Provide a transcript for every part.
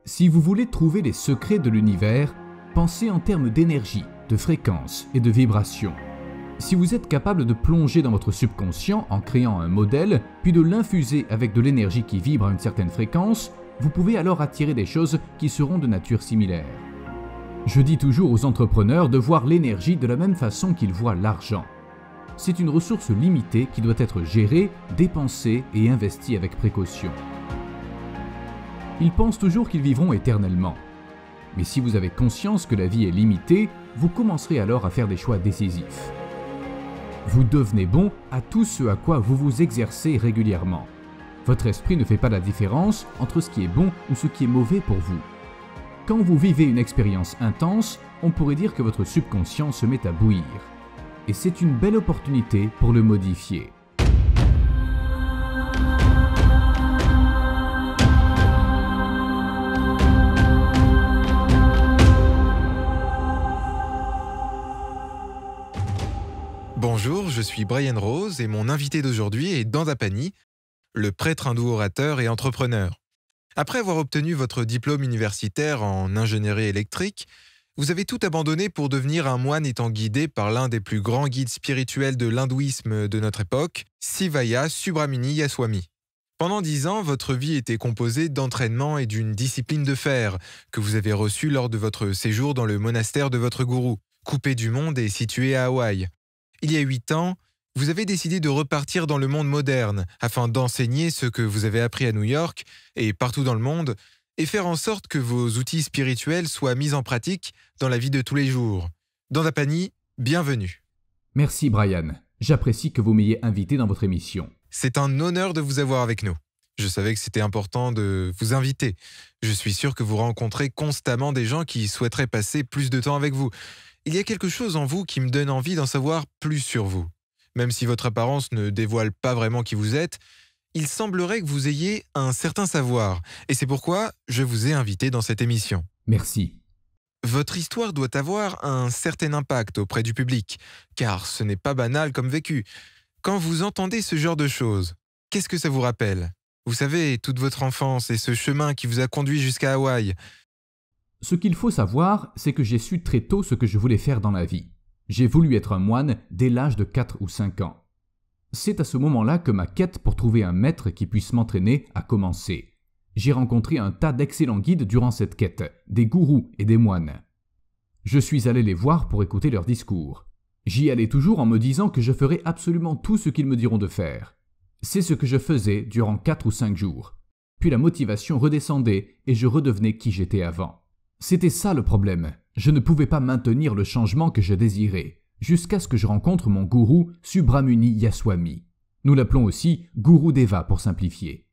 Si vous voulez trouver les secrets de l'univers, pensez en termes d'énergie, de fréquence et de vibration. Si vous êtes capable de plonger dans votre subconscient en créant un modèle, puis de l'infuser avec de l'énergie qui vibre à une certaine fréquence, vous pouvez alors attirer des choses qui seront de nature similaire. Je dis toujours aux entrepreneurs de voir l'énergie de la même façon qu'ils voient l'argent. C'est une ressource limitée qui doit être gérée, dépensée et investie avec précaution. Ils pensent toujours qu'ils vivront éternellement. Mais si vous avez conscience que la vie est limitée, vous commencerez alors à faire des choix décisifs. Vous devenez bon à tout ce à quoi vous vous exercez régulièrement. Votre esprit ne fait pas la différence entre ce qui est bon ou ce qui est mauvais pour vous. Quand vous vivez une expérience intense, on pourrait dire que votre subconscient se met à bouillir. Et c'est une belle opportunité pour le modifier. Bonjour, je suis Brian Rose et mon invité d'aujourd'hui est Danda Pani, le prêtre hindou orateur et entrepreneur. Après avoir obtenu votre diplôme universitaire en ingénierie électrique, vous avez tout abandonné pour devenir un moine étant guidé par l'un des plus grands guides spirituels de l'hindouisme de notre époque, Sivaya Subramani Yaswami. Pendant 10 ans, votre vie était composée d'entraînement et d'une discipline de fer que vous avez reçue lors de votre séjour dans le monastère de votre gourou, coupé du monde et situé à Hawaï. Il y a 8 ans, vous avez décidé de repartir dans le monde moderne afin d'enseigner ce que vous avez appris à New York et partout dans le monde et faire en sorte que vos outils spirituels soient mis en pratique dans la vie de tous les jours. Danda Pani, bienvenue. Merci Brian, j'apprécie que vous m'ayez invité dans votre émission. C'est un honneur de vous avoir avec nous. Je savais que c'était important de vous inviter. Je suis sûr que vous rencontrez constamment des gens qui souhaiteraient passer plus de temps avec vous. Il y a quelque chose en vous qui me donne envie d'en savoir plus sur vous. Même si votre apparence ne dévoile pas vraiment qui vous êtes, il semblerait que vous ayez un certain savoir. Et c'est pourquoi je vous ai invité dans cette émission. Merci. Votre histoire doit avoir un certain impact auprès du public, car ce n'est pas banal comme vécu. Quand vous entendez ce genre de choses, qu'est-ce que ça vous rappelle? Vous savez, toute votre enfance et ce chemin qui vous a conduit jusqu'à Hawaï. Ce qu'il faut savoir, c'est que j'ai su très tôt ce que je voulais faire dans la vie. J'ai voulu être un moine dès l'âge de 4 ou 5 ans. C'est à ce moment-là que ma quête pour trouver un maître qui puisse m'entraîner a commencé. J'ai rencontré un tas d'excellents guides durant cette quête, des gourous et des moines. Je suis allé les voir pour écouter leurs discours. J'y allais toujours en me disant que je ferais absolument tout ce qu'ils me diront de faire. C'est ce que je faisais durant 4 ou 5 jours. Puis la motivation redescendait et je redevenais qui j'étais avant. C'était ça le problème. Je ne pouvais pas maintenir le changement que je désirais, jusqu'à ce que je rencontre mon gourou Subramani Yaswami. Nous l'appelons aussi Gourou Deva pour simplifier.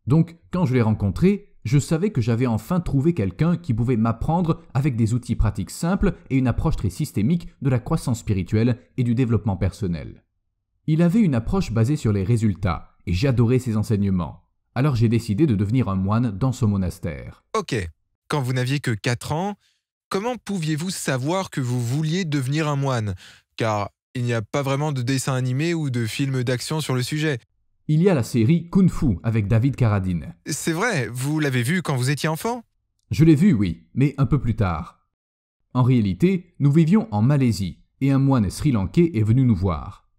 Donc, quand je l'ai rencontré, je savais que j'avais enfin trouvé quelqu'un qui pouvait m'apprendre avec des outils pratiques simples et une approche très systémique de la croissance spirituelle et du développement personnel. Il avait une approche basée sur les résultats et j'adorais ses enseignements. Alors j'ai décidé de devenir un moine dans ce monastère. Ok, quand vous n'aviez que 4 ans, comment pouviez-vous savoir que vous vouliez devenir un moine? Car il n'y a pas vraiment de dessin animé ou de film d'action sur le sujet. Il y a la série Kung Fu avec David Carradine. C'est vrai, vous l'avez vu quand vous étiez enfant? Je l'ai vu, oui, mais un peu plus tard. En réalité, nous vivions en Malaisie et un moine sri-lankais est venu nous voir.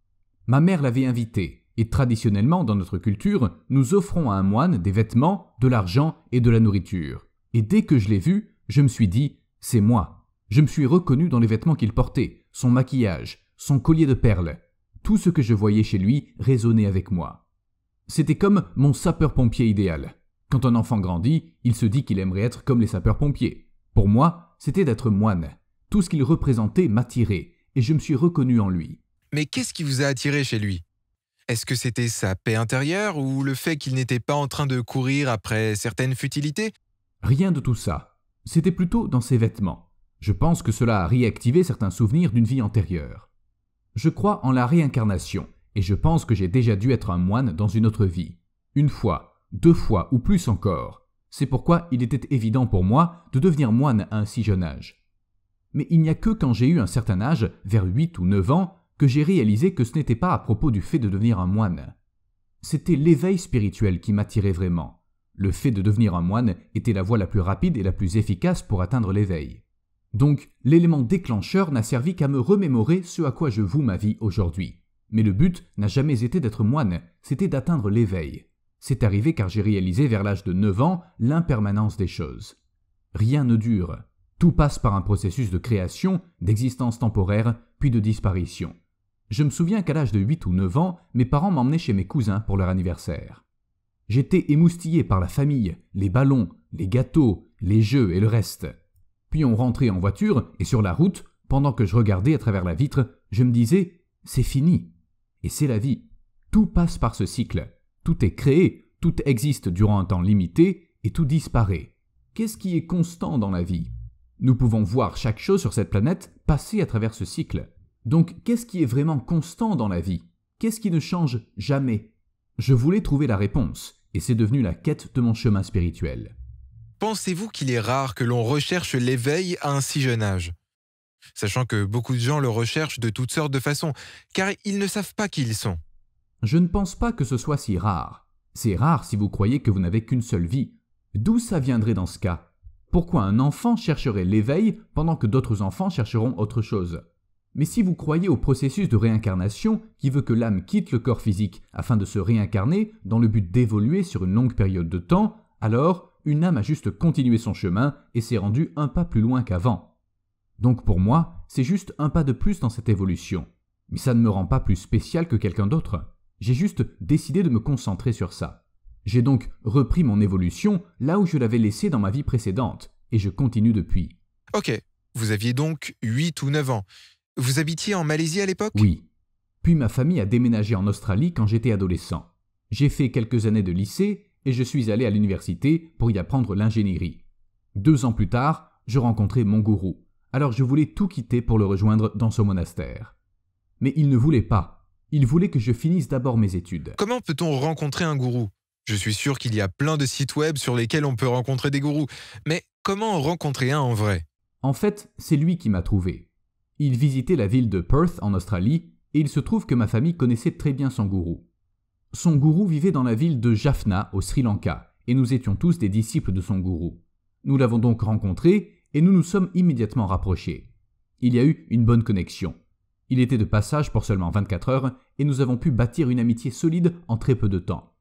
Ma mère l'avait invité et traditionnellement dans notre culture, nous offrons à un moine des vêtements, de l'argent et de la nourriture. Et dès que je l'ai vu, je me suis dit « c'est moi ». Je me suis reconnu dans les vêtements qu'il portait, son maquillage, son collier de perles. Tout ce que je voyais chez lui résonnait avec moi. C'était comme mon sapeur-pompier idéal. Quand un enfant grandit, il se dit qu'il aimerait être comme les sapeurs-pompiers. Pour moi, c'était d'être moine. Tout ce qu'il représentait m'attirait et je me suis reconnu en lui. Mais qu'est-ce qui vous a attiré chez lui? Est-ce que c'était sa paix intérieure ou le fait qu'il n'était pas en train de courir après certaines futilités? Rien de tout ça. C'était plutôt dans ses vêtements. Je pense que cela a réactivé certains souvenirs d'une vie antérieure. Je crois en la réincarnation et je pense que j'ai déjà dû être un moine dans une autre vie. 1 fois, 2 fois ou plus encore. C'est pourquoi il était évident pour moi de devenir moine à un si jeune âge. Mais il n'y a que quand j'ai eu un certain âge, vers 8 ou 9 ans, que j'ai réalisé que ce n'était pas à propos du fait de devenir un moine. C'était l'éveil spirituel qui m'attirait vraiment. Le fait de devenir un moine était la voie la plus rapide et la plus efficace pour atteindre l'éveil. Donc, l'élément déclencheur n'a servi qu'à me remémorer ce à quoi je voue ma vie aujourd'hui. Mais le but n'a jamais été d'être moine, c'était d'atteindre l'éveil. C'est arrivé car j'ai réalisé vers l'âge de 9 ans l'impermanence des choses. Rien ne dure. Tout passe par un processus de création, d'existence temporaire, puis de disparition. Je me souviens qu'à l'âge de 8 ou 9 ans, mes parents m'emmenaient chez mes cousins pour leur anniversaire. J'étais émoustillé par la famille, les ballons, les gâteaux, les jeux et le reste. Puis on rentrait en voiture et sur la route, pendant que je regardais à travers la vitre, je me disais « c'est fini ». Et c'est la vie. Tout passe par ce cycle. Tout est créé, tout existe durant un temps limité et tout disparaît. Qu'est-ce qui est constant dans la vie ? Nous pouvons voir chaque chose sur cette planète passer à travers ce cycle. Donc, qu'est-ce qui est vraiment constant dans la vie ? Qu'est-ce qui ne change jamais ? Je voulais trouver la réponse, et c'est devenu la quête de mon chemin spirituel. Pensez-vous qu'il est rare que l'on recherche l'éveil à un si jeune âge ? Sachant que beaucoup de gens le recherchent de toutes sortes de façons, car ils ne savent pas qui ils sont. Je ne pense pas que ce soit si rare. C'est rare si vous croyez que vous n'avez qu'une seule vie. D'où ça viendrait dans ce cas ? Pourquoi un enfant chercherait l'éveil pendant que d'autres enfants chercheront autre chose ? Mais si vous croyez au processus de réincarnation qui veut que l'âme quitte le corps physique afin de se réincarner dans le but d'évoluer sur une longue période de temps, alors une âme a juste continué son chemin et s'est rendue un pas plus loin qu'avant. Donc pour moi, c'est juste un pas de plus dans cette évolution. Mais ça ne me rend pas plus spécial que quelqu'un d'autre. J'ai juste décidé de me concentrer sur ça. J'ai donc repris mon évolution là où je l'avais laissée dans ma vie précédente, et je continue depuis. Ok, vous aviez donc 8 ou 9 ans. Vous habitiez en Malaisie à l'époque ? Oui. Puis ma famille a déménagé en Australie quand j'étais adolescent. J'ai fait quelques années de lycée et je suis allé à l'université pour y apprendre l'ingénierie. 2 ans plus tard, je rencontrai mon gourou. Alors je voulais tout quitter pour le rejoindre dans ce monastère. Mais il ne voulait pas. Il voulait que je finisse d'abord mes études. Comment peut-on rencontrer un gourou ? Je suis sûr qu'il y a plein de sites web sur lesquels on peut rencontrer des gourous. Mais comment en rencontrer un en vrai ? En fait, c'est lui qui m'a trouvé. Il visitait la ville de Perth en Australie et il se trouve que ma famille connaissait très bien son gourou. Son gourou vivait dans la ville de Jaffna au Sri Lanka et nous étions tous des disciples de son gourou. Nous l'avons donc rencontré et nous nous sommes immédiatement rapprochés. Il y a eu une bonne connexion. Il était de passage pour seulement 24 heures et nous avons pu bâtir une amitié solide en très peu de temps.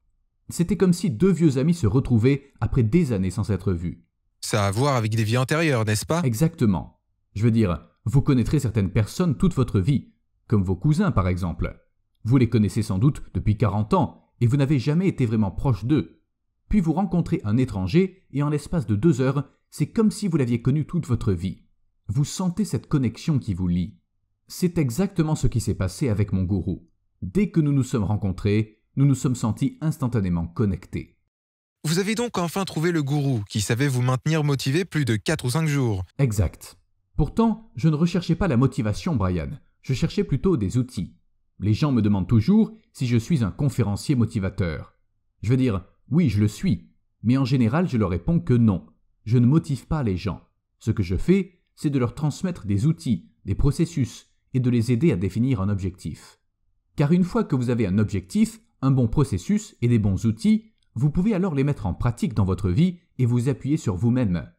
C'était comme si 2 vieux amis se retrouvaient après des années sans s'être vus. Ça a à voir avec des vies antérieures, n'est-ce pas ? Exactement. Je veux dire, vous connaîtrez certaines personnes toute votre vie, comme vos cousins par exemple. Vous les connaissez sans doute depuis 40 ans et vous n'avez jamais été vraiment proche d'eux. Puis vous rencontrez un étranger et en l'espace de 2 heures, c'est comme si vous l'aviez connu toute votre vie. Vous sentez cette connexion qui vous lie. C'est exactement ce qui s'est passé avec mon gourou. Dès que nous nous sommes rencontrés, nous nous sommes sentis instantanément connectés. Vous avez donc enfin trouvé le gourou qui savait vous maintenir motivé plus de 4 ou 5 jours. Exact. Pourtant, je ne recherchais pas la motivation, Brian. Je cherchais plutôt des outils. Les gens me demandent toujours si je suis un conférencier motivateur. Je veux dire, oui, je le suis. Mais en général, je leur réponds que non. Je ne motive pas les gens. Ce que je fais, c'est de leur transmettre des outils, des processus et de les aider à définir un objectif. Car une fois que vous avez un objectif, un bon processus et des bons outils, vous pouvez alors les mettre en pratique dans votre vie et vous appuyer sur vous-même.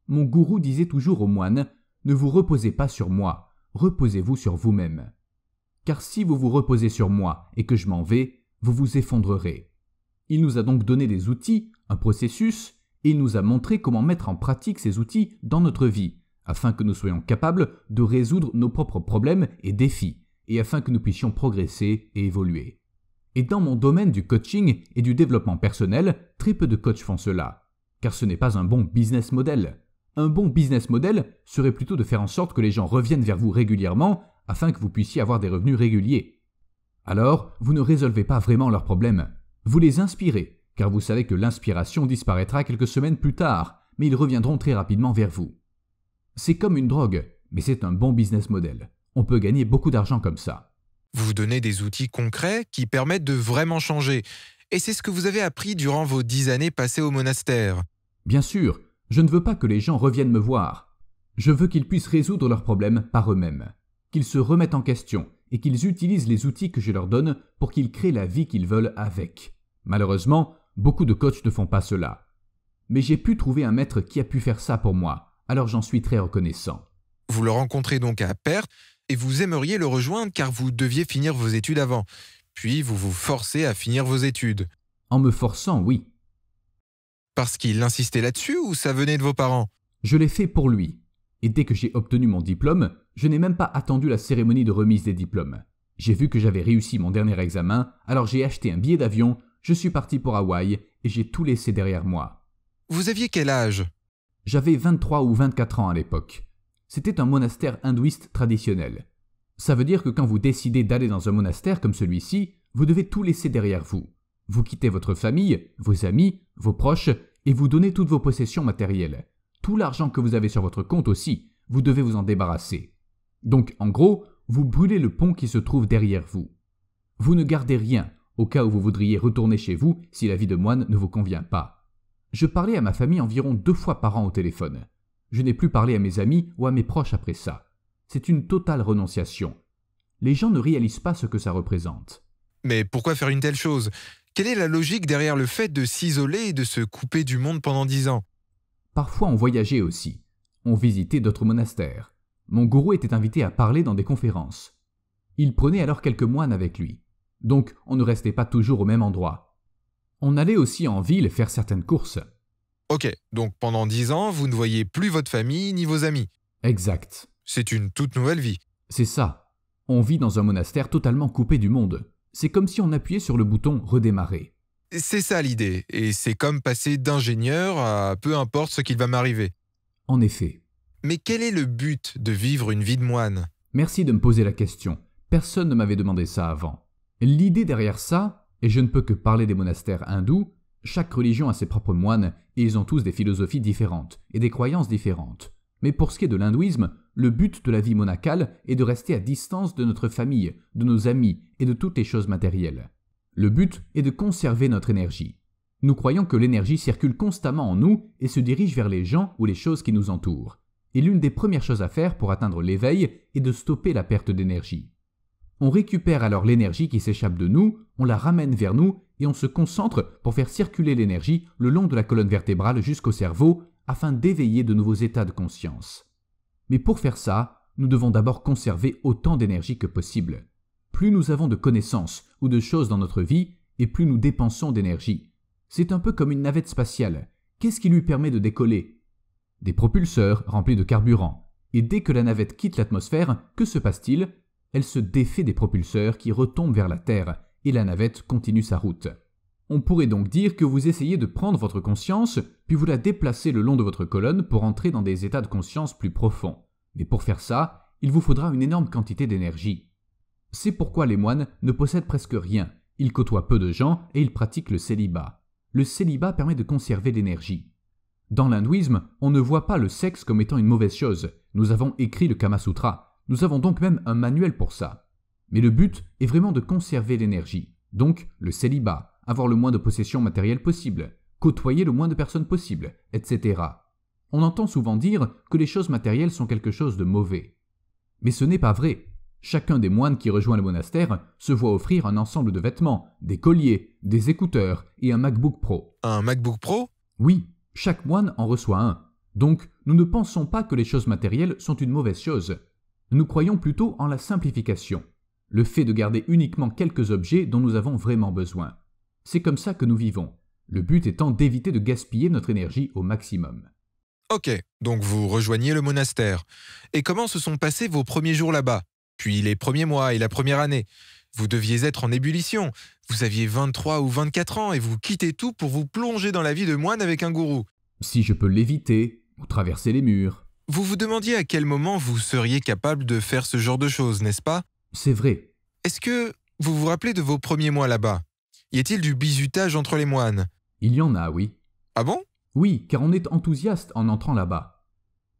Mon gourou disait toujours aux moines « Ne vous reposez pas sur moi, reposez-vous sur vous-même. Car si vous vous reposez sur moi et que je m'en vais, vous vous effondrerez. » Il nous a donc donné des outils, un processus, et il nous a montré comment mettre en pratique ces outils dans notre vie, afin que nous soyons capables de résoudre nos propres problèmes et défis, et afin que nous puissions progresser et évoluer. Et dans mon domaine du coaching et du développement personnel, très peu de coachs font cela, car ce n'est pas un bon business model. Un bon business model serait plutôt de faire en sorte que les gens reviennent vers vous régulièrement afin que vous puissiez avoir des revenus réguliers. Alors, vous ne résolvez pas vraiment leurs problèmes. Vous les inspirez, car vous savez que l'inspiration disparaîtra quelques semaines plus tard, mais ils reviendront très rapidement vers vous. C'est comme une drogue, mais c'est un bon business model. On peut gagner beaucoup d'argent comme ça. Vous donnez des outils concrets qui permettent de vraiment changer. Et c'est ce que vous avez appris durant vos 10 années passées au monastère. Bien sûr, je ne veux pas que les gens reviennent me voir. Je veux qu'ils puissent résoudre leurs problèmes par eux-mêmes, qu'ils se remettent en question et qu'ils utilisent les outils que je leur donne pour qu'ils créent la vie qu'ils veulent avec. Malheureusement, beaucoup de coachs ne font pas cela. Mais j'ai pu trouver un maître qui a pu faire ça pour moi, alors j'en suis très reconnaissant. Vous le rencontrez donc à Perth et vous aimeriez le rejoindre car vous deviez finir vos études avant. Puis vous vous forcez à finir vos études. En me forçant, oui. Parce qu'il insistait là-dessus ou ça venait de vos parents? Je l'ai fait pour lui. Et dès que j'ai obtenu mon diplôme, je n'ai même pas attendu la cérémonie de remise des diplômes. J'ai vu que j'avais réussi mon dernier examen, alors j'ai acheté un billet d'avion, je suis parti pour Hawaï et j'ai tout laissé derrière moi. Vous aviez quel âge? J'avais 23 ou 24 ans à l'époque. C'était un monastère hindouiste traditionnel. Ça veut dire que quand vous décidez d'aller dans un monastère comme celui-ci, vous devez tout laisser derrière vous. Vous quittez votre famille, vos amis, vos proches et vous donnez toutes vos possessions matérielles. Tout l'argent que vous avez sur votre compte aussi, vous devez vous en débarrasser. Donc, en gros, vous brûlez le pont qui se trouve derrière vous. Vous ne gardez rien, au cas où vous voudriez retourner chez vous si la vie de moine ne vous convient pas. Je parlais à ma famille environ 2 fois par an au téléphone. Je n'ai plus parlé à mes amis ou à mes proches après ça. C'est une totale renonciation. Les gens ne réalisent pas ce que ça représente. Mais pourquoi faire une telle chose? Quelle est la logique derrière le fait de s'isoler et de se couper du monde pendant 10 ans? Parfois on voyageait aussi. On visitait d'autres monastères. Mon gourou était invité à parler dans des conférences. Il prenait alors quelques moines avec lui. Donc on ne restait pas toujours au même endroit. On allait aussi en ville faire certaines courses. Ok, donc pendant 10 ans, vous ne voyez plus votre famille ni vos amis. Exact. C'est une toute nouvelle vie. C'est ça. On vit dans un monastère totalement coupé du monde. C'est comme si on appuyait sur le bouton « Redémarrer ». C'est ça l'idée, et c'est comme passer d'ingénieur à peu importe ce qu'il va m'arriver. En effet. Mais quel est le but de vivre une vie de moine? Merci de me poser la question. Personne ne m'avait demandé ça avant. L'idée derrière ça, et je ne peux que parler des monastères hindous, chaque religion a ses propres moines et ils ont tous des philosophies différentes et des croyances différentes. Mais pour ce qui est de l'hindouisme, le but de la vie monacale est de rester à distance de notre famille, de nos amis et de toutes les choses matérielles. Le but est de conserver notre énergie. Nous croyons que l'énergie circule constamment en nous et se dirige vers les gens ou les choses qui nous entourent. Et l'une des premières choses à faire pour atteindre l'éveil est de stopper la perte d'énergie. On récupère alors l'énergie qui s'échappe de nous, on la ramène vers nous et on se concentre pour faire circuler l'énergie le long de la colonne vertébrale jusqu'au cerveau afin d'éveiller de nouveaux états de conscience. Mais pour faire ça, nous devons d'abord conserver autant d'énergie que possible. Plus nous avons de connaissances ou de choses dans notre vie, et plus nous dépensons d'énergie. C'est un peu comme une navette spatiale. Qu'est-ce qui lui permet de décoller? Des propulseurs remplis de carburant. Et dès que la navette quitte l'atmosphère, que se passe-t-il? Elle se défait des propulseurs qui retombent vers la Terre, et la navette continue sa route. On pourrait donc dire que vous essayez de prendre votre conscience, puis vous la déplacez le long de votre colonne pour entrer dans des états de conscience plus profonds. Mais pour faire ça, il vous faudra une énorme quantité d'énergie. C'est pourquoi les moines ne possèdent presque rien, ils côtoient peu de gens et ils pratiquent le célibat. Le célibat permet de conserver l'énergie. Dans l'hindouisme, on ne voit pas le sexe comme étant une mauvaise chose. Nous avons écrit le Kama Sutra. Nous avons donc même un manuel pour ça. Mais le but est vraiment de conserver l'énergie. Donc, le célibat, avoir le moins de possessions matérielles possible, côtoyer le moins de personnes possible, etc. On entend souvent dire que les choses matérielles sont quelque chose de mauvais. Mais ce n'est pas vrai. Chacun des moines qui rejoint le monastère se voit offrir un ensemble de vêtements, des colliers, des écouteurs et un MacBook Pro. Un MacBook Pro? Oui, chaque moine en reçoit un. Donc, nous ne pensons pas que les choses matérielles sont une mauvaise chose. Nous croyons plutôt en la simplification, le fait de garder uniquement quelques objets dont nous avons vraiment besoin. C'est comme ça que nous vivons, le but étant d'éviter de gaspiller notre énergie au maximum. Ok, donc vous rejoignez le monastère. Et comment se sont passés vos premiers jours là-bas? Puis les premiers mois et la première année? Vous deviez être en ébullition. Vous aviez 23 ou 24 ans et vous quittez tout pour vous plonger dans la vie de moine avec un gourou. Si je peux l'éviter, ou traverser les murs. Vous vous demandiez à quel moment vous seriez capable de faire ce genre de choses, n'est-ce pas? C'est vrai. Est-ce que vous vous rappelez de vos premiers mois là-bas? Y a-t-il du bizutage entre les moines? Il y en a, oui. Ah bon? Oui, car on est enthousiaste en entrant là-bas.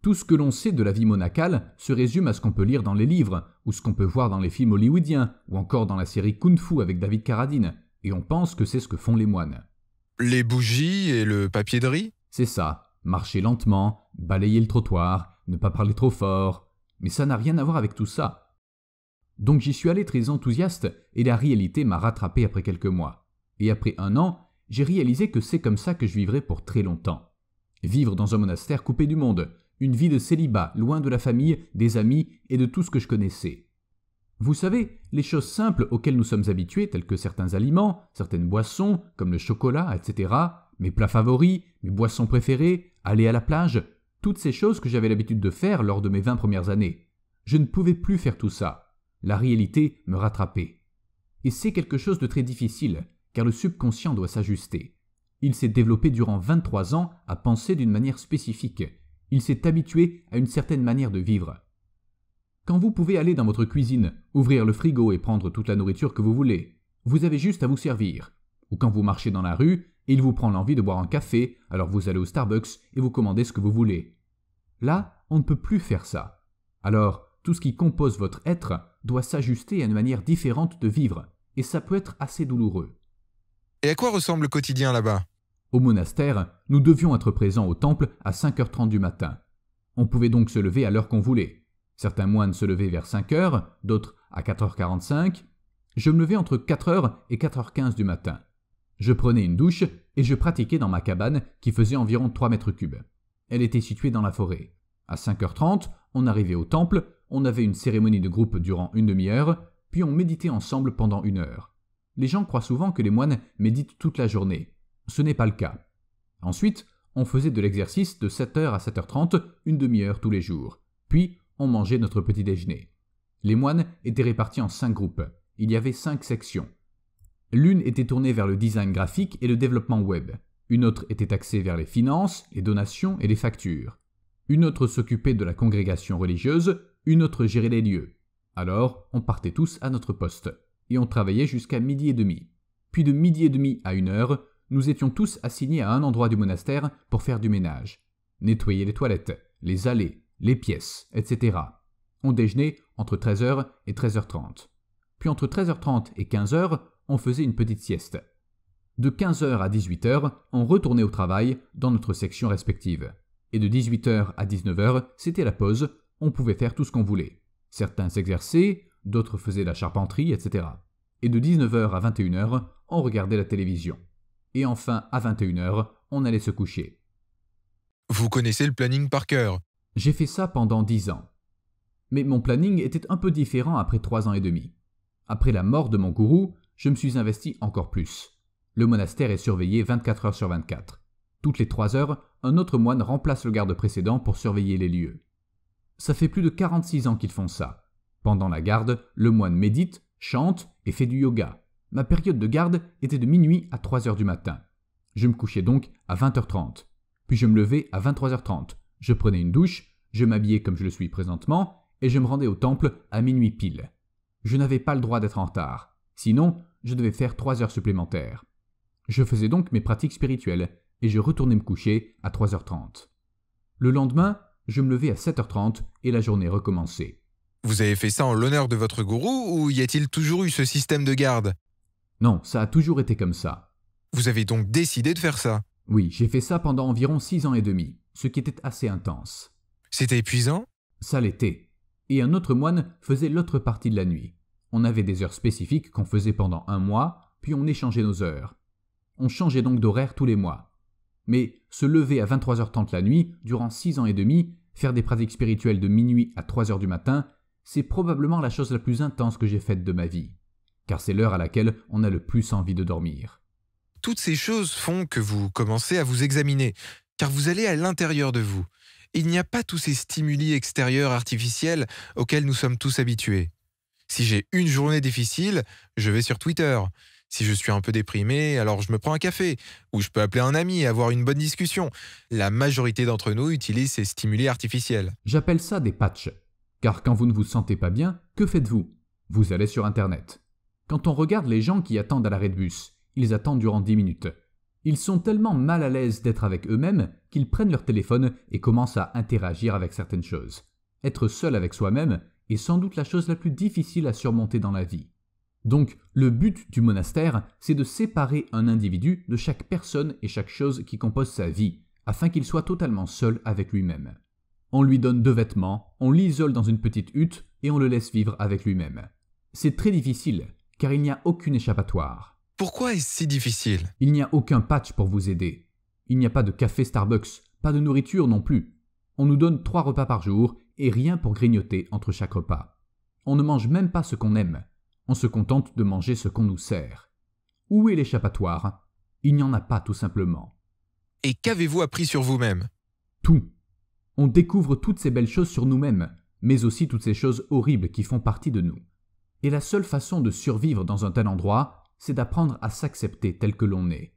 Tout ce que l'on sait de la vie monacale se résume à ce qu'on peut lire dans les livres, ou ce qu'on peut voir dans les films hollywoodiens, ou encore dans la série Kung Fu avec David Carradine, et on pense que c'est ce que font les moines. Les bougies et le papier de riz? C'est ça, marcher lentement, balayer le trottoir, ne pas parler trop fort, mais ça n'a rien à voir avec tout ça. Donc j'y suis allé très enthousiaste, et la réalité m'a rattrapé après quelques mois. Et après 1 an, j'ai réalisé que c'est comme ça que je vivrai pour très longtemps. Vivre dans un monastère coupé du monde, une vie de célibat, loin de la famille, des amis et de tout ce que je connaissais. Vous savez, les choses simples auxquelles nous sommes habitués, telles que certains aliments, certaines boissons, comme le chocolat, etc., mes plats favoris, mes boissons préférées, aller à la plage, toutes ces choses que j'avais l'habitude de faire lors de mes 20 premières années. Je ne pouvais plus faire tout ça. La réalité me rattrapait. Et c'est quelque chose de très difficile, car le subconscient doit s'ajuster. Il s'est développé durant 23 ans à penser d'une manière spécifique. Il s'est habitué à une certaine manière de vivre. Quand vous pouvez aller dans votre cuisine, ouvrir le frigo et prendre toute la nourriture que vous voulez, vous avez juste à vous servir. Ou quand vous marchez dans la rue, et il vous prend l'envie de boire un café, alors vous allez au Starbucks et vous commandez ce que vous voulez. Là, on ne peut plus faire ça. Alors, tout ce qui compose votre être doit s'ajuster à une manière différente de vivre, et ça peut être assez douloureux. Et à quoi ressemble le quotidien là-bas? Au monastère, nous devions être présents au temple à 5h30 du matin. On pouvait donc se lever à l'heure qu'on voulait. Certains moines se levaient vers 5h, d'autres à 4h45. Je me levais entre 4h et 4h15 du matin. Je prenais une douche et je pratiquais dans ma cabane qui faisait environ 3 mètres cubes. Elle était située dans la forêt. À 5h30, on arrivait au temple, on avait une cérémonie de groupe durant une demi-heure, puis on méditait ensemble pendant 1 heure. Les gens croient souvent que les moines méditent toute la journée. Ce n'est pas le cas. Ensuite, on faisait de l'exercice de 7h à 7h30, une demi-heure tous les jours. Puis, on mangeait notre petit déjeuner. Les moines étaient répartis en 5 groupes. Il y avait 5 sections. L'une était tournée vers le design graphique et le développement web. Une autre était axée vers les finances, les donations et les factures. Une autre s'occupait de la congrégation religieuse, une autre gérait les lieux. Alors, on partait tous à notre poste. Et on travaillait jusqu'à 12h30. Puis de 12h30 à 1h, nous étions tous assignés à un endroit du monastère pour faire du ménage. Nettoyer les toilettes, les allées, les pièces, etc. On déjeunait entre 13h et 13h30. Puis entre 13h30 et 15h, on faisait une petite sieste. De 15h à 18h, on retournait au travail dans notre section respective. Et de 18h à 19h, c'était la pause, on pouvait faire tout ce qu'on voulait. Certains s'exerçaient, d'autres faisaient la charpenterie, etc. Et de 19h à 21h, on regardait la télévision. Et enfin, à 21h, on allait se coucher. Vous connaissez le planning par cœur. J'ai fait ça pendant 10 ans. Mais mon planning était un peu différent après 3 ans et demi. Après la mort de mon gourou, je me suis investi encore plus. Le monastère est surveillé 24 heures sur 24. Toutes les 3 heures, un autre moine remplace le garde précédent pour surveiller les lieux. Ça fait plus de 46 ans qu'ils font ça. Pendant la garde, le moine médite, chante et fait du yoga. Ma période de garde était de minuit à 3 heures du matin. Je me couchais donc à 20h30. Puis je me levais à 23h30. Je prenais une douche, je m'habillais comme je le suis présentement et je me rendais au temple à minuit pile. Je n'avais pas le droit d'être en retard. Sinon, je devais faire 3 heures supplémentaires. Je faisais donc mes pratiques spirituelles et je retournais me coucher à 3h30. Le lendemain, je me levais à 7h30 et la journée recommençait. Vous avez fait ça en l'honneur de votre gourou ou y a-t-il toujours eu ce système de garde? Non, ça a toujours été comme ça. Vous avez donc décidé de faire ça? Oui, j'ai fait ça pendant environ 6 ans et demi, ce qui était assez intense. C'était épuisant? Ça l'était. Et un autre moine faisait l'autre partie de la nuit. On avait des heures spécifiques qu'on faisait pendant 1 mois, puis on échangeait nos heures. On changeait donc d'horaire tous les mois. Mais se lever à 23h30 la nuit, durant 6 ans et demi, faire des pratiques spirituelles de minuit à 3h du matin, c'est probablement la chose la plus intense que j'ai faite de ma vie. Car c'est l'heure à laquelle on a le plus envie de dormir. Toutes ces choses font que vous commencez à vous examiner, car vous allez à l'intérieur de vous. Il n'y a pas tous ces stimuli extérieurs artificiels auxquels nous sommes tous habitués. Si j'ai une journée difficile, je vais sur Twitter. Si je suis un peu déprimé, alors je me prends un café, ou je peux appeler un ami et avoir une bonne discussion. La majorité d'entre nous utilisent ces stimuli artificiels. J'appelle ça des patchs. Car quand vous ne vous sentez pas bien, que faites-vous? Vous allez sur Internet. Quand on regarde les gens qui attendent à l'arrêt de bus, ils attendent durant 10 minutes. Ils sont tellement mal à l'aise d'être avec eux-mêmes qu'ils prennent leur téléphone et commencent à interagir avec certaines choses. Être seul avec soi-même est sans doute la chose la plus difficile à surmonter dans la vie. Donc, le but du monastère, c'est de séparer un individu de chaque personne et chaque chose qui compose sa vie, afin qu'il soit totalement seul avec lui-même. On lui donne 2 vêtements, on l'isole dans une petite hutte et on le laisse vivre avec lui-même. C'est très difficile, car il n'y a aucune Pourquoi est-ce si difficile? Il n'y a aucun patch pour vous aider. Il n'y a pas de café Starbucks, Pas de nourriture non plus. On nous donne 3 repas par jour et rien pour grignoter entre chaque repas. On ne mange même pas ce qu'on aime. On se contente de manger ce qu'on nous sert. Où est l'échappatoire? Il n'y en a pas tout simplement. Et qu'avez-vous appris sur vous-même? Tout. On découvre toutes ces belles choses sur nous-mêmes, mais aussi toutes ces choses horribles qui font partie de nous. Et la seule façon de survivre dans un tel endroit, c'est d'apprendre à s'accepter tel que l'on est.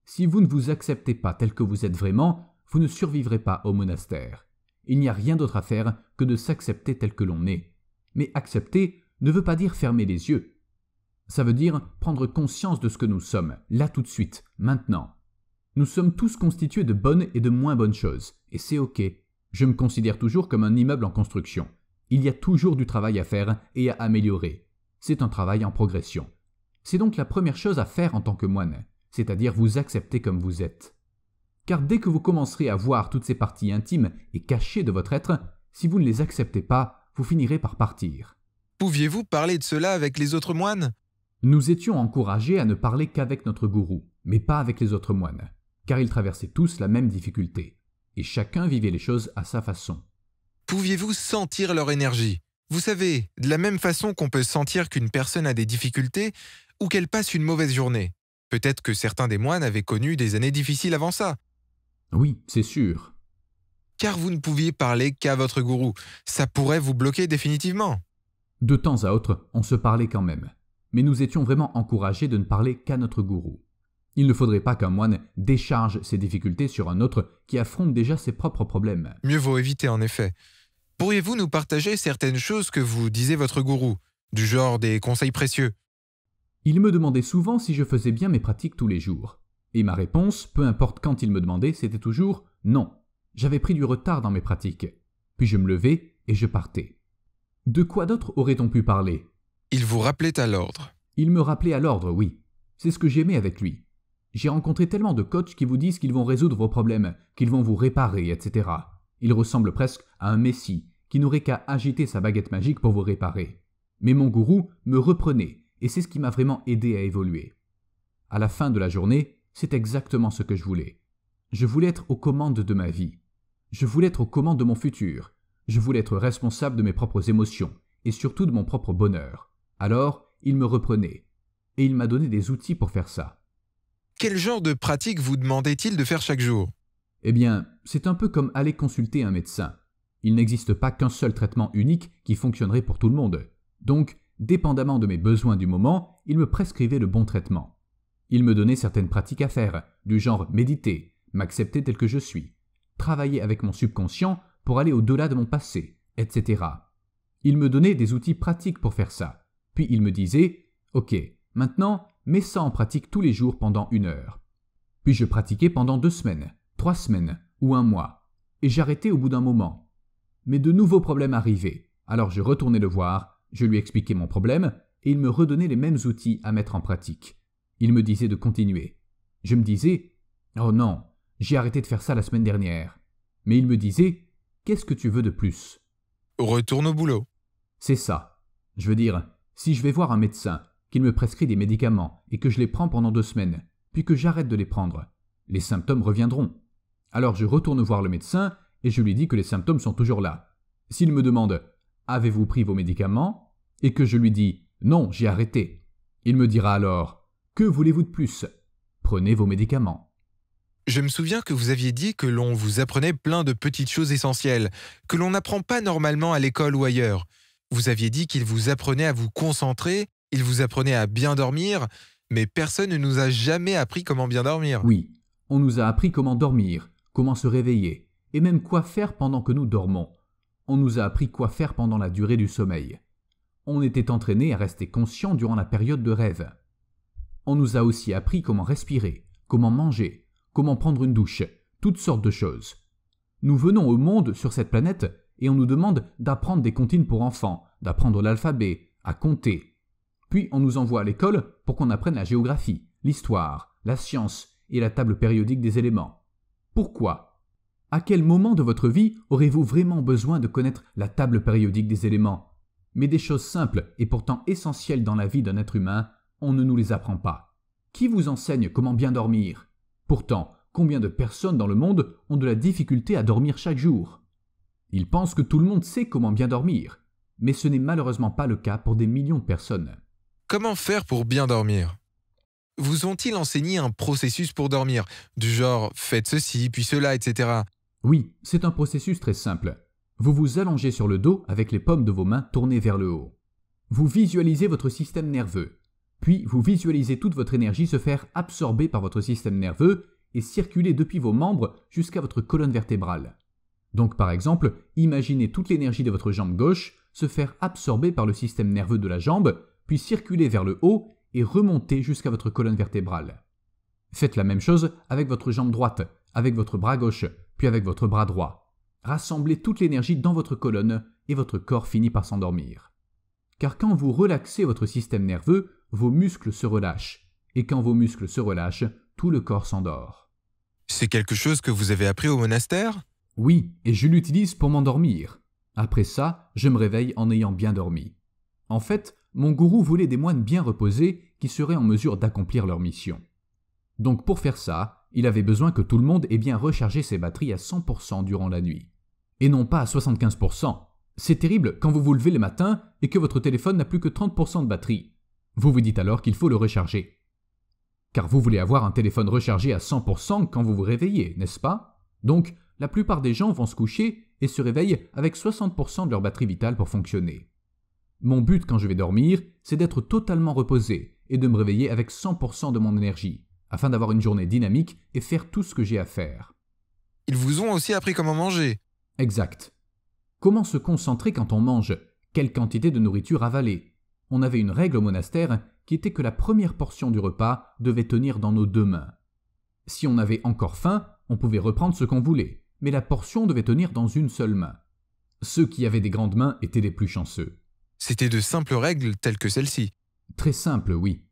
Si vous ne vous acceptez pas tel que vous êtes vraiment, vous ne survivrez pas au monastère. Il n'y a rien d'autre à faire que de s'accepter tel que l'on est. Mais accepter ne veut pas dire fermer les yeux. Ça veut dire prendre conscience de ce que nous sommes, là tout de suite, maintenant. Nous sommes tous constitués de bonnes et de moins bonnes choses, et c'est ok. Je me considère toujours comme un immeuble en construction. Il y a toujours du travail à faire et à améliorer. C'est un travail en progression. C'est donc la première chose à faire en tant que moine, c'est-à-dire vous accepter comme vous êtes. Car dès que vous commencerez à voir toutes ces parties intimes et cachées de votre être, si vous ne les acceptez pas, vous finirez par partir. Pouviez-vous parler de cela avec les autres moines? Nous étions encouragés à ne parler qu'avec notre gourou, mais pas avec les autres moines, car ils traversaient tous la même difficulté, et chacun vivait les choses à sa façon. Pouviez-vous sentir leur énergie? Vous savez, de la même façon qu'on peut sentir qu'une personne a des difficultés ou qu'elle passe une mauvaise journée. Peut-être que certains des moines avaient connu des années difficiles avant ça. Oui, c'est sûr. Car vous ne pouviez parler qu'à votre gourou. Ça pourrait vous bloquer définitivement. De temps à autre, on se parlait quand même, mais nous étions vraiment encouragés de ne parler qu'à notre gourou. Il ne faudrait pas qu'un moine décharge ses difficultés sur un autre qui affronte déjà ses propres problèmes. Mieux vaut éviter en effet. Pourriez-vous nous partager certaines choses que vous disait votre gourou, du genre des conseils précieux? Il me demandait souvent si je faisais bien mes pratiques tous les jours. Et ma réponse, peu importe quand il me demandait, c'était toujours « non ». J'avais pris du retard dans mes pratiques. Puis je me levais et je partais. De quoi d'autre aurait-on pu parler? Il vous rappelait à l'ordre. Il me rappelait à l'ordre, oui. C'est ce que j'aimais avec lui. J'ai rencontré tellement de coachs qui vous disent qu'ils vont résoudre vos problèmes, qu'ils vont vous réparer, etc. Il ressemble presque à un messie qui n'aurait qu'à agiter sa baguette magique pour vous réparer. Mais mon gourou me reprenait, et c'est ce qui m'a vraiment aidé à évoluer. À la fin de la journée, c'est exactement ce que je voulais. Je voulais être aux commandes de ma vie. Je voulais être aux commandes de mon futur. Je voulais être responsable de mes propres émotions, et surtout de mon propre bonheur. Alors, il me reprenait. Et il m'a donné des outils pour faire ça. Quel genre de pratique vous demandait-il de faire chaque jour? Eh bien, c'est un peu comme aller consulter un médecin. Il n'existe pas qu'un seul traitement unique qui fonctionnerait pour tout le monde. Donc, dépendamment de mes besoins du moment, il me prescrivait le bon traitement. Il me donnait certaines pratiques à faire, du genre méditer, m'accepter tel que je suis, travailler avec mon subconscient pour aller au-delà de mon passé, etc. Il me donnait des outils pratiques pour faire ça. Puis il me disait « Ok, maintenant, mets ça en pratique tous les jours pendant 1 heure. » Puis je pratiquais pendant 2 semaines, 3 semaines ou 1 mois. Et j'arrêtais au bout d'un moment. Mais de nouveaux problèmes arrivaient. Alors je retournais le voir, je lui expliquais mon problème et il me redonnait les mêmes outils à mettre en pratique. Il me disait de continuer. Je me disais « Oh non, j'ai arrêté de faire ça la semaine dernière. » Mais il me disait « Qu'est-ce que tu veux de plus ?» Retourne au boulot. C'est ça. Je veux dire, si je vais voir un médecin, qu'il me prescrit des médicaments et que je les prends pendant 2 semaines, puis que j'arrête de les prendre, les symptômes reviendront. Alors je retourne voir le médecin et je lui dis que les symptômes sont toujours là. S'il me demande « Avez-vous pris vos médicaments ?» et que je lui dis « Non, j'ai arrêté », il me dira alors « Que voulez-vous de plus? Prenez vos médicaments. » Je me souviens que vous aviez dit que l'on vous apprenait plein de petites choses essentielles, que l'on n'apprend pas normalement à l'école ou ailleurs. Vous aviez dit qu'il vous apprenait à vous concentrer, il vous apprenait à bien dormir, mais personne ne nous a jamais appris comment bien dormir. Oui, on nous a appris comment dormir, comment se réveiller, et même quoi faire pendant que nous dormons. On nous a appris quoi faire pendant la durée du sommeil. On était entraîné à rester conscient durant la période de rêve. On nous a aussi appris comment respirer, comment manger, comment prendre une douche, toutes sortes de choses. Nous venons au monde sur cette planète et on nous demande d'apprendre des comptines pour enfants, d'apprendre l'alphabet, à compter. Puis on nous envoie à l'école pour qu'on apprenne la géographie, l'histoire, la science et la table périodique des éléments. Pourquoi? À quel moment de votre vie aurez-vous vraiment besoin de connaître la table périodique des éléments? Mais des choses simples et pourtant essentielles dans la vie d'un être humain, on ne nous les apprend pas. Qui vous enseigne comment bien dormir? Pourtant, Combien de personnes dans le monde ont de la difficulté à dormir chaque jour? Ils pensent que tout le monde sait comment bien dormir, mais ce n'est malheureusement pas le cas pour des millions de personnes. Comment faire pour bien dormir? Vous ont-ils enseigné un processus pour dormir, du genre faites ceci, puis cela, etc. Oui, c'est un processus très simple. Vous vous allongez sur le dos avec les paumes de vos mains tournées vers le haut. Vous visualisez votre système nerveux, puis vous visualisez toute votre énergie se faire absorber par votre système nerveux et circuler depuis vos membres jusqu'à votre colonne vertébrale. Donc par exemple, imaginez toute l'énergie de votre jambe gauche se faire absorber par le système nerveux de la jambe, puis circuler vers le haut et remonter jusqu'à votre colonne vertébrale. Faites la même chose avec votre jambe droite, avec votre bras gauche, puis avec votre bras droit. Rassemblez toute l'énergie dans votre colonne et votre corps finit par s'endormir. Car quand vous relaxez votre système nerveux, vos muscles se relâchent. Et quand vos muscles se relâchent, tout le corps s'endort. C'est quelque chose que vous avez appris au monastère? Oui, et je l'utilise pour m'endormir. Après ça, je me réveille en ayant bien dormi. En fait, mon gourou voulait des moines bien reposés qui seraient en mesure d'accomplir leur mission. Donc pour faire ça, il avait besoin que tout le monde ait bien rechargé ses batteries à 100% durant la nuit. Et non pas à 75%. C'est terrible quand vous vous levez le matin et que votre téléphone n'a plus que 30% de batterie. Vous vous dites alors qu'il faut le recharger. Car vous voulez avoir un téléphone rechargé à 100% quand vous vous réveillez, n'est-ce pas? Donc, la plupart des gens vont se coucher et se réveillent avec 60% de leur batterie vitale pour fonctionner. Mon but quand je vais dormir, c'est d'être totalement reposé et de me réveiller avec 100% de mon énergie, afin d'avoir une journée dynamique et faire tout ce que j'ai à faire. Ils vous ont aussi appris comment manger? Exact. Comment se concentrer quand on mange? Quelle quantité de nourriture avaler? On avait une règle au monastère qui était que la première portion du repas devait tenir dans nos 2 mains. Si on avait encore faim, on pouvait reprendre ce qu'on voulait, mais la portion devait tenir dans une seule main. Ceux qui avaient des grandes mains étaient les plus chanceux. C'était de simples règles telles que celle-ci. Très simple, oui.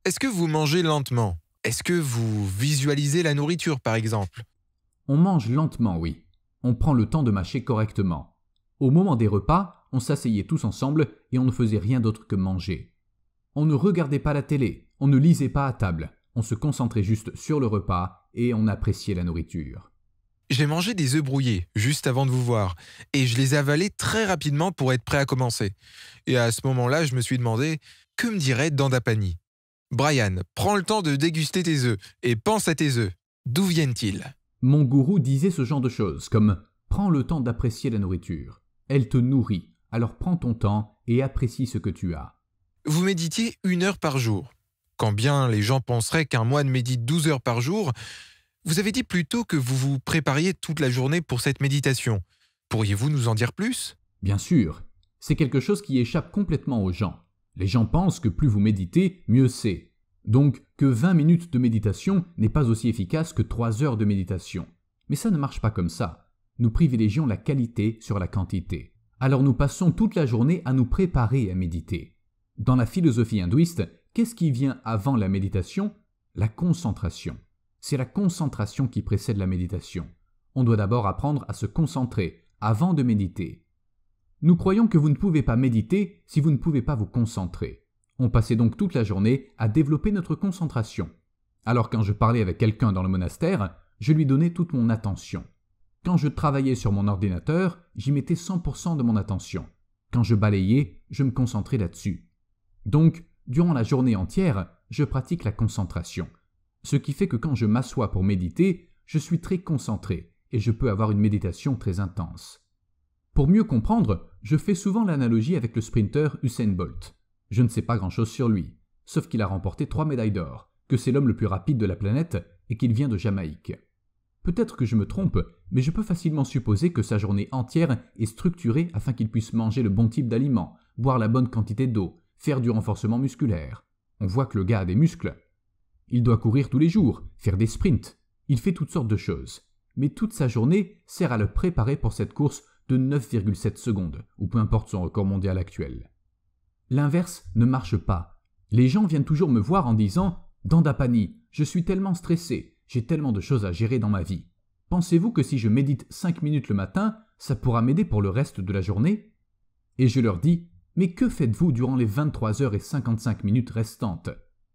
Est-ce que vous mangez lentement? Est-ce que vous visualisez la nourriture, par exemple? On mange lentement, oui. On prend le temps de mâcher correctement. Au moment des repas, on s'asseyait tous ensemble et on ne faisait rien d'autre que manger. On ne regardait pas la télé, on ne lisait pas à table, on se concentrait juste sur le repas et on appréciait la nourriture. J'ai mangé des œufs brouillés juste avant de vous voir et je les ai avalés très rapidement pour être prêt à commencer. Et à ce moment-là, je me suis demandé, que me dirait Dandapani? Brian, prends le temps de déguster tes œufs et pense à tes œufs. D'où viennent-ils? Mon gourou disait ce genre de choses comme « Prends le temps d'apprécier la nourriture. Elle te nourrit, alors prends ton temps et apprécie ce que tu as. » Vous méditiez 1 heure par jour. Quand bien les gens penseraient qu'un moine médite 12 heures par jour, vous avez dit plutôt que vous vous prépariez toute la journée pour cette méditation. Pourriez-vous nous en dire plus? Bien sûr, c'est quelque chose qui échappe complètement aux gens. Les gens pensent que plus vous méditez, mieux c'est. Donc que 20 minutes de méditation n'est pas aussi efficace que 3 heures de méditation. Mais ça ne marche pas comme ça. Nous privilégions la qualité sur la quantité. Alors nous passons toute la journée à nous préparer à méditer. Dans la philosophie hindouiste, qu'est-ce qui vient avant la méditation? La concentration. C'est la concentration qui précède la méditation. On doit d'abord apprendre à se concentrer avant de méditer. Nous croyons que vous ne pouvez pas méditer si vous ne pouvez pas vous concentrer. On passait donc toute la journée à développer notre concentration. Alors quand je parlais avec quelqu'un dans le monastère, je lui donnais toute mon attention. Quand je travaillais sur mon ordinateur, j'y mettais 100% de mon attention. Quand je balayais, je me concentrais là-dessus. Donc, durant la journée entière, je pratique la concentration. Ce qui fait que quand je m'assois pour méditer, je suis très concentré et je peux avoir une méditation très intense. Pour mieux comprendre, je fais souvent l'analogie avec le sprinter Usain Bolt. Je ne sais pas grand-chose sur lui, sauf qu'il a remporté 3 médailles d'or, que c'est l'homme le plus rapide de la planète et qu'il vient de Jamaïque. Peut-être que je me trompe, mais je peux facilement supposer que sa journée entière est structurée afin qu'il puisse manger le bon type d'aliments, boire la bonne quantité d'eau, faire du renforcement musculaire. On voit que le gars a des muscles. Il doit courir tous les jours, faire des sprints. Il fait toutes sortes de choses. Mais toute sa journée sert à le préparer pour cette course de 9,7 secondes, ou peu importe son record mondial actuel. L'inverse ne marche pas. Les gens viennent toujours me voir en disant « Dandapani, je suis tellement stressé, j'ai tellement de choses à gérer dans ma vie. Pensez-vous que si je médite 5 minutes le matin, ça pourra m'aider pour le reste de la journée ?» Et je leur dis « Mais que faites-vous durant les 23 heures et 55 minutes restantes ?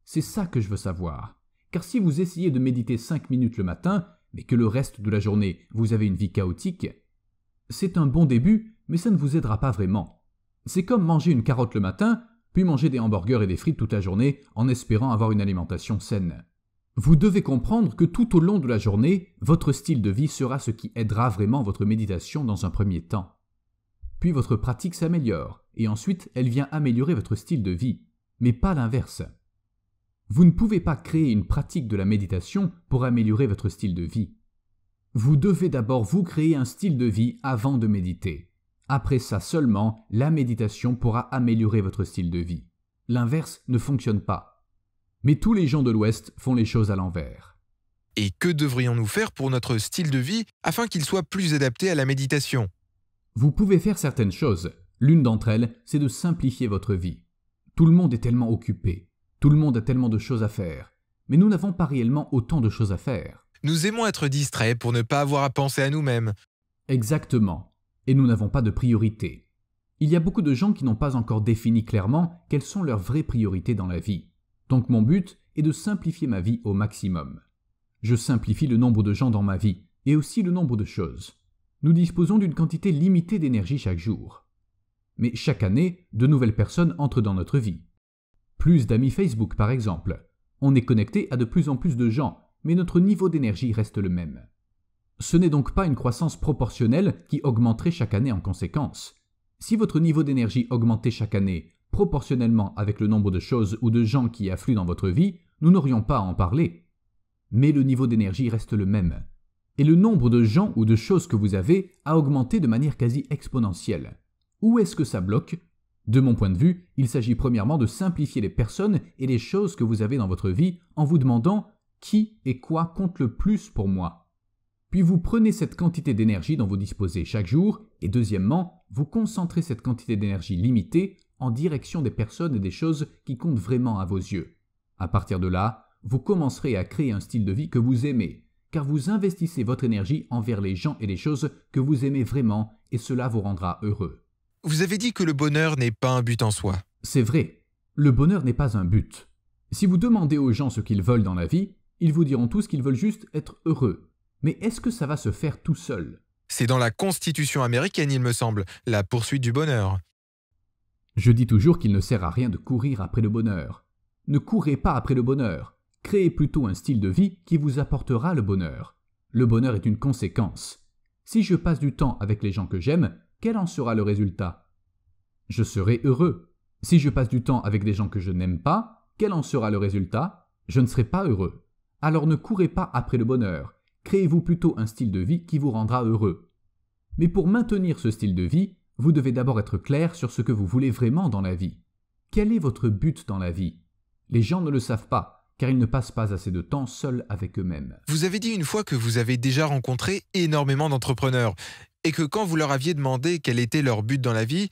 C'est ça que je veux savoir. car si vous essayez de méditer 5 minutes le matin, mais que le reste de la journée vous avez une vie chaotique, c'est un bon début, mais ça ne vous aidera pas vraiment. C'est comme manger une carotte le matin, puis manger des hamburgers et des frites toute la journée en espérant avoir une alimentation saine. Vous devez comprendre que tout au long de la journée, votre style de vie sera ce qui aidera vraiment votre méditation dans un premier temps. Puis votre pratique s'améliore, et ensuite elle vient améliorer votre style de vie, mais pas l'inverse. Vous ne pouvez pas créer une pratique de la méditation pour améliorer votre style de vie. Vous devez d'abord vous créer un style de vie avant de méditer. Après ça seulement, la méditation pourra améliorer votre style de vie. L'inverse ne fonctionne pas. Mais tous les gens de l'Ouest font les choses à l'envers. Et que devrions-nous faire pour notre style de vie afin qu'il soit plus adapté à la méditation? Vous pouvez faire certaines choses. L'une d'entre elles, c'est de simplifier votre vie. Tout le monde est tellement occupé. Tout le monde a tellement de choses à faire. Mais nous n'avons pas réellement autant de choses à faire. Nous aimons être distraits pour ne pas avoir à penser à nous-mêmes. Exactement. Et nous n'avons pas de priorité. Il y a beaucoup de gens qui n'ont pas encore défini clairement quelles sont leurs vraies priorités dans la vie. Donc mon but est de simplifier ma vie au maximum. Je simplifie le nombre de gens dans ma vie et aussi le nombre de choses. Nous disposons d'une quantité limitée d'énergie chaque jour. Mais chaque année, de nouvelles personnes entrent dans notre vie. Plus d'amis Facebook par exemple. On est connecté à de plus en plus de gens, mais notre niveau d'énergie reste le même. Ce n'est donc pas une croissance proportionnelle qui augmenterait chaque année en conséquence. Si votre niveau d'énergie augmentait chaque année proportionnellement avec le nombre de choses ou de gens qui affluent dans votre vie, nous n'aurions pas à en parler. Mais le niveau d'énergie reste le même. Et le nombre de gens ou de choses que vous avez a augmenté de manière quasi exponentielle. Où est-ce que ça bloque? De mon point de vue, il s'agit premièrement de simplifier les personnes et les choses que vous avez dans votre vie en vous demandant qui et quoi compte le plus pour moi. Puis vous prenez cette quantité d'énergie dont vous disposez chaque jour et deuxièmement, vous concentrez cette quantité d'énergie limitée en direction des personnes et des choses qui comptent vraiment à vos yeux. À partir de là, vous commencerez à créer un style de vie que vous aimez, car vous investissez votre énergie envers les gens et les choses que vous aimez vraiment et cela vous rendra heureux. Vous avez dit que le bonheur n'est pas un but en soi. C'est vrai, le bonheur n'est pas un but. Si vous demandez aux gens ce qu'ils veulent dans la vie, ils vous diront tous qu'ils veulent juste être heureux. Mais est-ce que ça va se faire tout seul? C'est dans la Constitution américaine, il me semble, la poursuite du bonheur. Je dis toujours qu'il ne sert à rien de courir après le bonheur. Ne courez pas après le bonheur. Créez plutôt un style de vie qui vous apportera le bonheur. Le bonheur est une conséquence. Si je passe du temps avec les gens que j'aime, quel en sera le résultat? Je serai heureux. Si je passe du temps avec des gens que je n'aime pas, quel en sera le résultat? Je ne serai pas heureux. Alors ne courez pas après le bonheur. Créez-vous plutôt un style de vie qui vous rendra heureux. Mais pour maintenir ce style de vie, vous devez d'abord être clair sur ce que vous voulez vraiment dans la vie. Quel est votre but dans la vie? Les gens ne le savent pas, car ils ne passent pas assez de temps seuls avec eux-mêmes. Vous avez dit une fois que vous avez déjà rencontré énormément d'entrepreneurs et que quand vous leur aviez demandé quel était leur but dans la vie,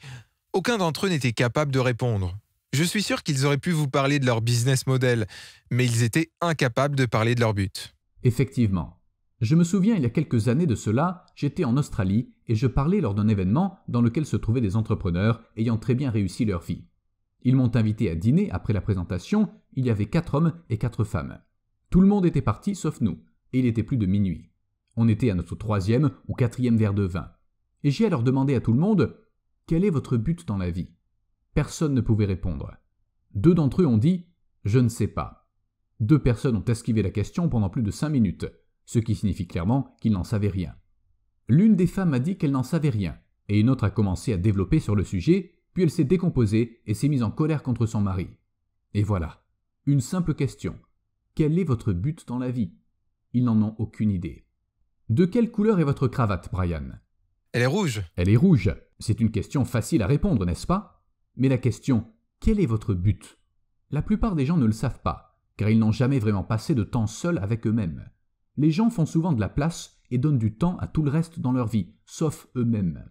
aucun d'entre eux n'était capable de répondre. Je suis sûr qu'ils auraient pu vous parler de leur business model, mais ils étaient incapables de parler de leur but. Effectivement. Je me souviens il y a quelques années de cela, j'étais en Australie et je parlais lors d'un événement dans lequel se trouvaient des entrepreneurs ayant très bien réussi leur vie. Ils m'ont invité à dîner après la présentation, il y avait 4 hommes et 4 femmes. Tout le monde était parti sauf nous, et il était plus de minuit. On était à notre 3e ou 4e verre de vin. Et j'ai alors demandé à tout le monde « Quel est votre but dans la vie ?» Personne ne pouvait répondre. 2 d'entre eux ont dit « Je ne sais pas ». 2 personnes ont esquivé la question pendant plus de 5 minutes. Ce qui signifie clairement qu'ils n'en savaient rien. L'une des femmes a dit qu'elle n'en savait rien, et une autre a commencé à développer sur le sujet, puis elle s'est décomposée et s'est mise en colère contre son mari. Et voilà, une simple question. Quel est votre but dans la vie? Ils n'en ont aucune idée. De quelle couleur est votre cravate, Brian? Elle est rouge. Elle est rouge. C'est une question facile à répondre, n'est-ce pas? Mais la question, quel est votre but? La plupart des gens ne le savent pas, car ils n'ont jamais vraiment passé de temps seuls avec eux-mêmes. Les gens font souvent de la place et donnent du temps à tout le reste dans leur vie, sauf eux-mêmes.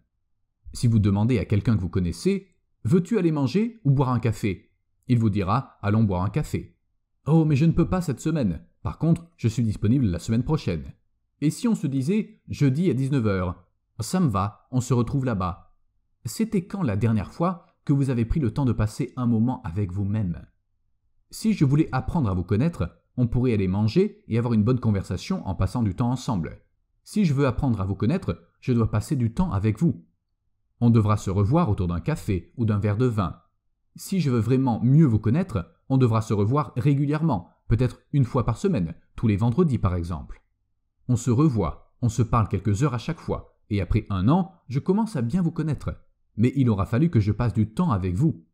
Si vous demandez à quelqu'un que vous connaissez « Veux-tu aller manger ou boire un café ?» Il vous dira « Allons boire un café ». « Oh, mais je ne peux pas cette semaine. Par contre, je suis disponible la semaine prochaine. » Et si on se disait « Jeudi à 19h »« Ça me va, on se retrouve là-bas. » C'était quand la dernière fois que vous avez pris le temps de passer un moment avec vous-même? Si je voulais apprendre à vous connaître, On pourrait aller manger et avoir une bonne conversation en passant du temps ensemble. Si je veux apprendre à vous connaître, je dois passer du temps avec vous. On devra se revoir autour d'un café ou d'un verre de vin. Si je veux vraiment mieux vous connaître, on devra se revoir régulièrement, peut-être une fois par semaine, tous les vendredis par exemple. On se revoit, on se parle quelques heures à chaque fois, et après 1 an, je commence à bien vous connaître. Mais il aura fallu que je passe du temps avec vous.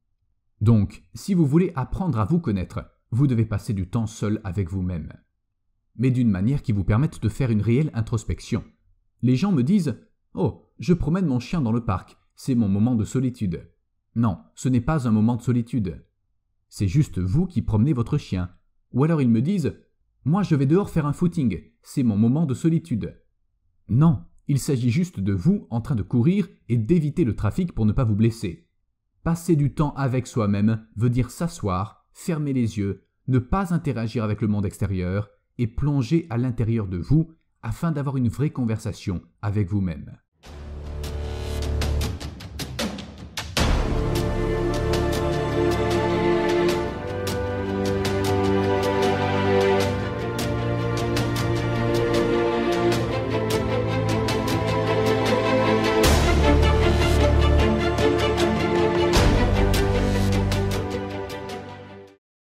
Donc, si vous voulez apprendre à vous connaître, vous devez passer du temps seul avec vous-même. Mais d'une manière qui vous permette de faire une réelle introspection. Les gens me disent « Oh, je promène mon chien dans le parc, c'est mon moment de solitude. » Non, ce n'est pas un moment de solitude. C'est juste vous qui promenez votre chien. Ou alors ils me disent « Moi je vais dehors faire un footing, c'est mon moment de solitude. » Non, il s'agit juste de vous en train de courir et d'éviter le trafic pour ne pas vous blesser. Passer du temps avec soi-même veut dire s'asseoir, fermer les yeux, ne pas interagir avec le monde extérieur et plonger à l'intérieur de vous afin d'avoir une vraie conversation avec vous-même.